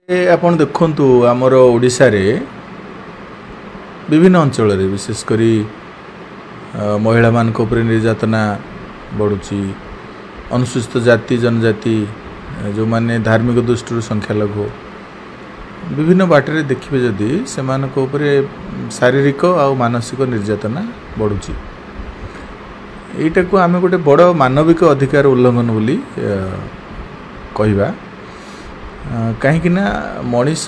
आपण देखु आमर ओडिशा रे विभिन्न अंचल विशेषकर महिला मान निर्यातना बढ़ुची अनुसूचित जाति जनजाति जो माने धार्मिक दृष्टि संख्यालघु विभिन्न बाटे देखिए जदि से शारीरिक आ मानसिक निर्यातना बढ़ुची यहीटा को आम गोटे बड़ मानविक अधिकार उल्लंघन बोली कहवा कहीं मनीष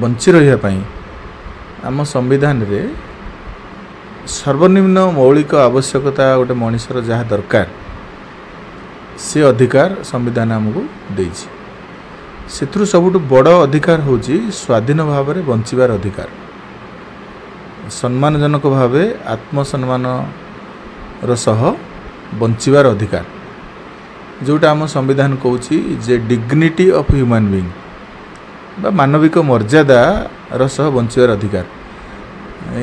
बंची रही आम संविधान रे सर्वनिम्न मौलिक आवश्यकता गोटे मनीषर जहाँ दरकार से अधिकार संविधान आमको देछि से सबुठ बड़ अधिकार होची स्वाधीन भाव में बंचार अधिकार सम्मानजनक भाव आत्मसम्मान रसह बंचार अधिकार जोटा आम संविधान कहूँ जे डिग्निटी ऑफ ह्यूमन बीइंग बा मानविक मर्यादा रसह बंचार अधिकार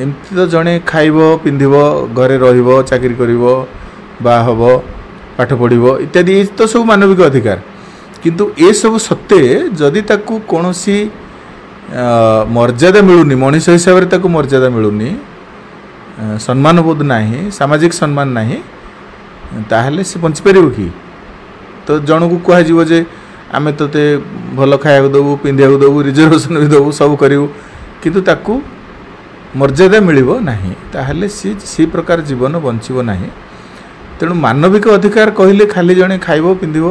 एमती तो जड़े खाइब पिंधिब घरे रहिब चाकरी करिब बा हब पाठ पढ़िब इत्यादि तो सब मानविक अधिकार किंतु ए सब सत्ते जदि ताकू कौनसी मर्यादा मिलूनी मनीष हिसाब से मर्यादा मिलूनी सम्मान बोध नहीं सामाजिक सम्मान नहीं ताहले से बंची पार कि तो जन को कह जे आम ते भल खाया देवु पिंधा देवु रिजर्वेशन भी देवु सब करूँ किंतु ताकू मर्यादा मिलिबो नहीं ताहले सी प्रकार जीवन बंचिबो नहीं तेणु मानविक अधिकार कहले खाली जड़े खाइब पिंधिब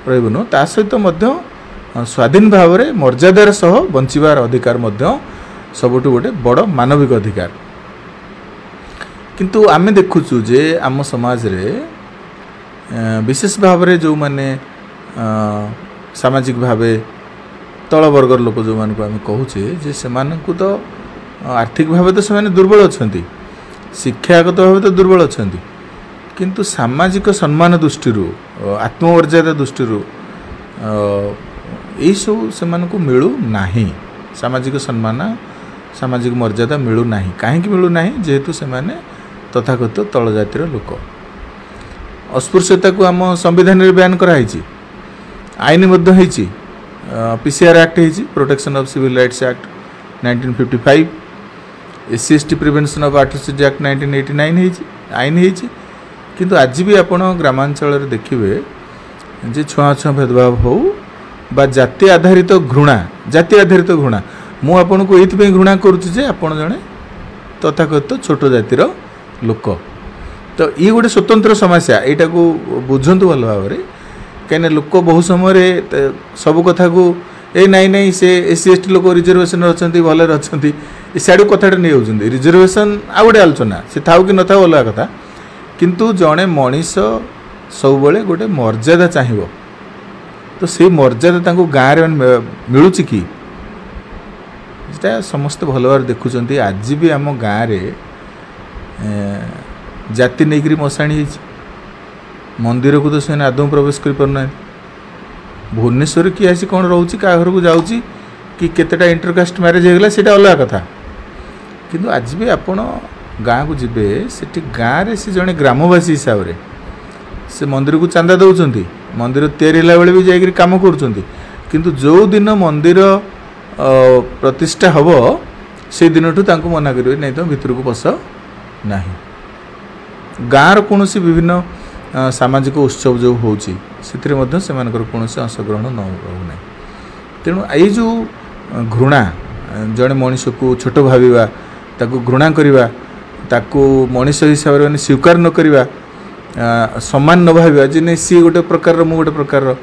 रहिबनो ता सहित मध्य स्वाधीन भाव में मर्यादार सह बंचिबार अधिकार मध्य सबुठु गोटे बड़ मानविक अधिकार किंतु आमे देखुचु जे आम समाज रे विशेष भाव में जो माने सामाजिक भाव तल वर्गर लोक जो मान को आम कहूचे जे सेमानकु तो आर्थिक भाव तो से दुर्बल अच्छा शिक्षागत भाव तो दुर्बल अच्छा किंतु सामाजिक सम्मान दृष्टि आत्ममर्यादा दृष्टि यही सब से मिलू नहीं सामाजिक सम्मान सामाजिक मर्यादा मिलू नहीं कहीं मिलू नहीं जेहेतु से तथाकथित तल जातिर लोक अस्पृश्यता को आम संविधान रे बयान कराई आईन पीसीआर एक्ट होती protection of civil rights act 1955 SC ST prevention of atrocity act 1989 आईन होती किंतु आज भी आपण ग्रामांचल देखिए जे छुआछुआ भेदभाव हो बा जाति आधारित घृणा मु आपन को ये घृणा करुच्ची जे आपण जड़े तथाकथित छोट जातिर लोक तो ये गोटे स्वतंत्र समस्या यहाँ को बुझंतु भल भाव में कहीं लोक बहु समय सब कथा को ए नाई नाई से एससी एसटी लोक रिजर्वेशन अच्छा भले अच्छा सियाड़ कथाटा नहीं होती रिजर्वेशन आ गए आलोचना से था कि न था अलग कथा किंतु जड़े मनीष सब बड़े गोटे मर्यादा चाहिए तो से मर्यादा गाँव में मिलूँ कि समस्त भल भाव देखुं आज भी आम गाँव में जाति नहीं मशाणी मंदिर को तो से आदौ प्रवेश कर पारना भुवनेश्वर किए आसी कौन रोचे क्या घर को जाऊँगी कि केतेटा इंटरकास्ट मैरेज होगा सीटा अलग कथा किंतु आज भी आपण गाँ को जीवे से गाँव में से जड़े ग्रामवासी हिसाब से से मंदिर को चांदा दौरान मंदिर तैयारी बेले भी जाकर कम कर जो दिन मंदिर प्रतिष्ठा हम से दिन ठूँ मना करेंगे नहीं तो भितर को पस ना गाँव कौन विभिन्न सामाजिक उत्सव जो होची से कौन अंशग्रहण न रोना तेणु ये जो घृणा जड़े मनीष को छोट भाविबा ताको घृणा करवा ताको मनीष हिसाब से स्वीकार न करवा सम्मान न भाविबा जे नहीं सी गोटे प्रकार मु गोटे प्रकार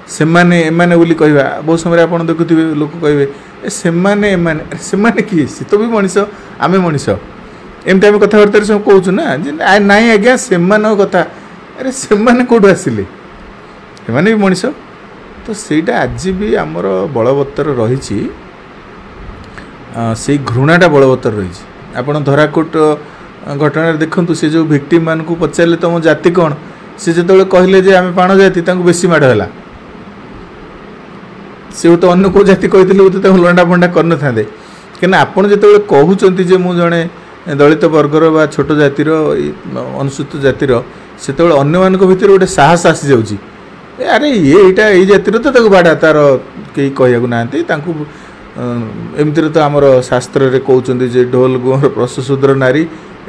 से एमाने बोली कहवा बहुत समय आप देखुवे लोक कहे से किए सी तो भी मनीष आम मनीष एमती आम कथबार्ता सब कहूँ ना नाई आज्ञा से कथा अरे से कौटू आसिले भी मनीष तो सहीटा आज भी आमर बलवत्तर रही से घृणाटा बलवत्तर रही आप धराकोट घटना देखु से जो भिक्टिम मान को पचारे तुम जाति कौन से जो कहले जे आम पाण जाति बेसी माड़ है से तो अन्य को जाति कही तो लंडा फंडा कर था कि आपड़ जो कहते जे मु जड़े दलित वर्गर बा छोट जातिर अनुसूचित जातिर से अन्य मान भर गोटे साहस आसी जाऊँगी अरे ये जातिर तो बाड़ा तार कहीं कहू ना एमती तो आमर शास्त्र रे कहते जे ढोल गुहर प्रशूद्र नारी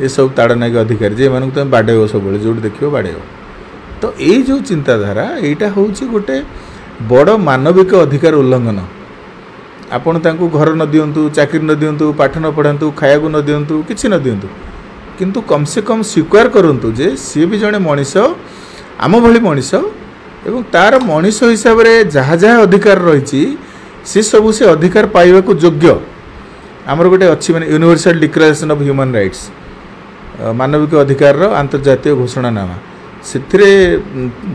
ये सब ताड़नायक अधिकारी जे मानक तुम बाड़ेब सब जो देख बाड़ेब। तो ये जो चिंताधारा यहाँ हूँ गोटे बड़ मानविक अधिकार उल्लंघन। आपण तांकु घर न दियंतु, चाकरी न दियंतु, पाठ न पढ़ातु, खाया न दियंतु, किछि न दियंतु, किंतु कम से कम स्वीकार करंतु जे सी भी जड़े मनीष आम भली मनीष एवं तार मनीष हिसाब रे जहाँ जहाँ अधिकार रही सी सबू से अधिकार पाइबा को योग्य। आमर गोटे अच्छी माने universal declaration of human rights मानविक अधिकार अंतर्जातीय घोषणानामा से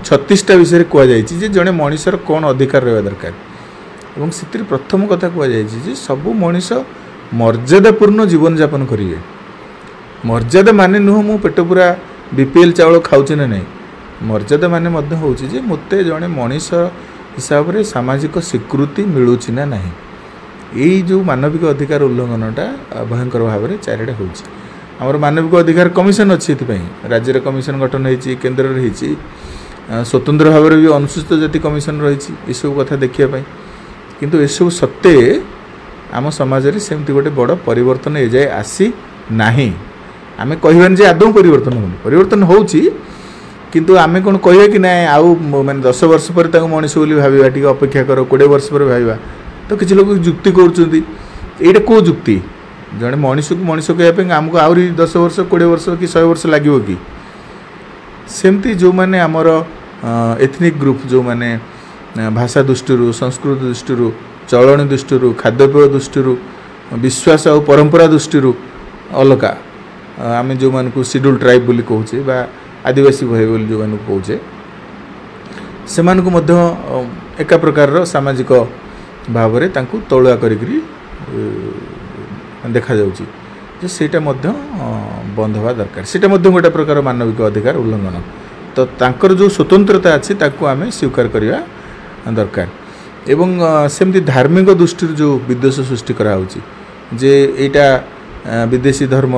36टा विषय कहुई जड़े मनीषर कौन अधिकार रहा दरकार एवं से प्रथम कथा कहुई सबू मनीष मर्यादापूर्ण जीवन यापन करेंगे। मर्यादा माने नुह मु पेट पूरा बीपीएल चाउल खाऊँ ना नहीं, मर्यादा माने हूँ मत जड़े मनीष हिसाब से सामाजिक स्वीकृति मिलूची ना नहीं। यही जो मानविक अधिकार उल्लंघनटा भयंकर भाव में चारिटा हो आमर मानविक अधिकार कमिशन अच्छी राज्य कमिशन गठन होती केन्द्र रही स्वतंत्र भाव में भी अनुसूचित जाति कमिशन रही सब कथा देखापी किंतु यू सत्ते आम समाज में सेमती गोटे बड़ परिवर्तन एजाए आसी नहीं। आम कहबानी जे आदौ परिवर्तन होची किंतु आमे कौन कह कि ना आउ माने 10 वर्ष पर मनीष बोली भावा टी अपेक्षा कर 20 वर्ष पर भावा तो किसी लोग जुक्ति कर कौ जुक्ति जड़े मनीष को मनीष कहवाई आमको आहरी 10 वर्ष 20 वर्ष कि 100 वर्ष लगे कि सेमती जो मैंने आमर एथनिक ग्रुप जो मैंने भाषा दृष्टि संस्कृति दृष्टि चलणी दृष्टि खाद्यपेय दृष्टि विश्वास और परंपरा दृष्टि अलगा आम जो मान को शेड्यूल ट्राइब बोली कहूचे बा आदिवासी भाई बोली जो मान कहूचे से एका प्रकार सामाजिक भाव में तलुआ करी देखा जाउची जे सेटा बंद हवा दरकार। सेटा गोटे प्रकार मानविक अधिकार उल्लंघन। तो तांकर जो स्वतंत्रता अच्छी ताकू आमे स्वीकार करिया दरकार। एवं सेमती धार्मिक दृष्टि जो विद्वेष सृष्टि करा होची जे एटा विदेशी धर्म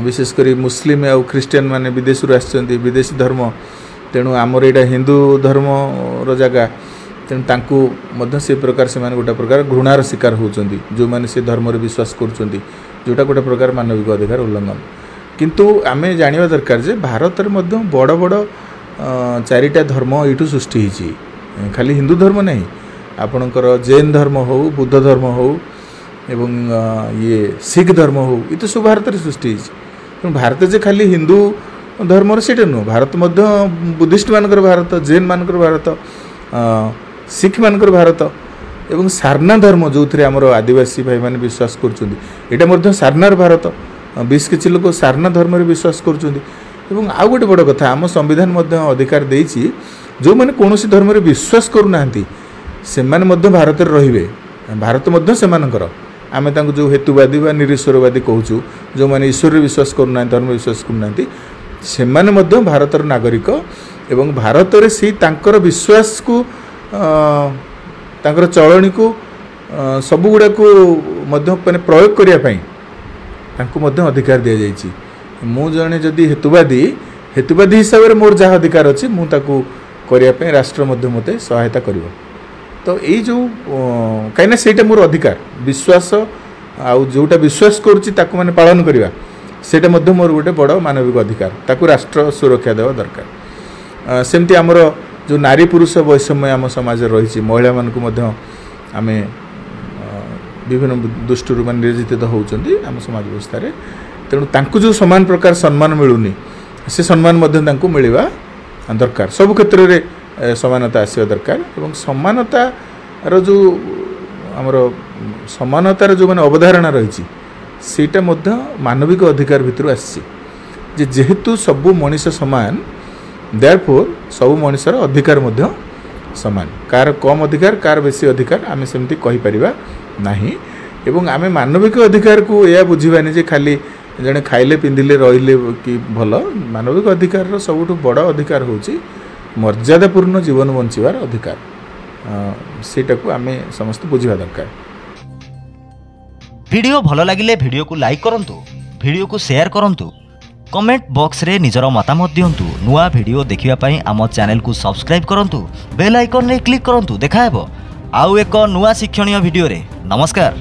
विशेषकर मुस्लिम और ख्रीस्टियन माने विदेश आसछन्ती विदेशी धर्म तेणु आमर एटा हिंदू धर्म रो जगह तेणु तांकू मध्य से प्रकार से गोटे प्रकार घृणार शिकार होचंती जो माने से धर्म रे विश्वास करचंती जोटा गोटे प्रकार मानविक अधिकार उल्लंघन। किंतु आमे जानिबा दरकार जे भारत रे मध्य बड़ बड़ 4टा धर्म एठू सृष्टि हिची खाली हिंदू धर्म नहीं आपणकर जैन धर्म हो बुद्ध धर्म हो एवं ये सिख धर्म हो ये तो सब भारत रे सृष्टि हिची। भारत जे खाली हिंदू धर्म से नुह भारत मध्य बुद्धिस्ट मानकर भारत जैन मानकर भारत सिख मानकर भारत एवं सारना धर्म जो थे आमर आदिवासी भाई मैंने विश्वास कर सारनार भारत 20 किछि लोग सारना धर्म रे विश्वास कर आउ गोटे बड़ कथा आम संविधान अधिकार देछि जो मैंने कौन धर्म रे विश्वास करूना से भारत रे भारत सेमानकर आमे तांको जो हेतुवादी व निरीश्वरवादी कहूँ जो मैंने ईश्वर विश्वास करूना धर्म विश्वास करूना से भारतर नागरिक एवं भारत रे सी तांकर विश्वास को तांकर चलणी को सबु गुड़ा को माने प्रयोग करने अधिकार दि जाइए। मु जने जदि हेतुवादी हिसाब से मोर जहाँ अधिकार अच्छी मुझे राष्ट्र मते सहायता करिवो। तो यही जो कहीं से मोर अधिकार विश्वास आउ जोटा विश्वास करुच्ची माने पालन करवा सेटा मोर गोटे बड़ मानविक अधिकार ताकू राष्ट्र सुरक्षा देवा दरकार। सेमती आमर जो नारी पुरुष वैषम्य आम समाज रही महिला मानक आम विभिन्न दृष्टि मान निर्यातित होती आम समाज व्यवस्था तेणु तांकु जो समान प्रकार सम्मान मिलूनी से सम्मान मिलवा दरकार। सब क्षेत्र में समानता आसवा दरकार एवं समानतार जो आमर समानतार जो माने अवधारणा रही सेटा मानविक अधिकार भितर आसी जेहेतु सबू मनीष समान देयरफोर सबू मनीषर अधिकार समान कार कम अधिकार कार बेसी अधिकार आम सेमती कहि परिबा नहीं। एवं आम मानविक अधिकार को यह बुझीबानी जे खाली जड़े खाइले पिंधिले रहिले कि भल मानविक अधिकार सबुठ बड़ अधिकार होची मर्यादापूर्ण जीवन बंचिबार अधिकार सेटा को आम समस्त बुझिबा दरकार। वीडियो भल लगिले वीडियो को लाइक करंतु, वीडियो को शेयर करंतु, कमेंट बॉक्स रे निजर मतामत दियंतु। नुआ वीडियो देखिबा पई आम चैनल को सब्सक्राइब करंतु, बेल आइकन रे क्लिक करंतु। देखायबो आउ एक नुआ शिक्षणीय भिडियो रे। नमस्कार।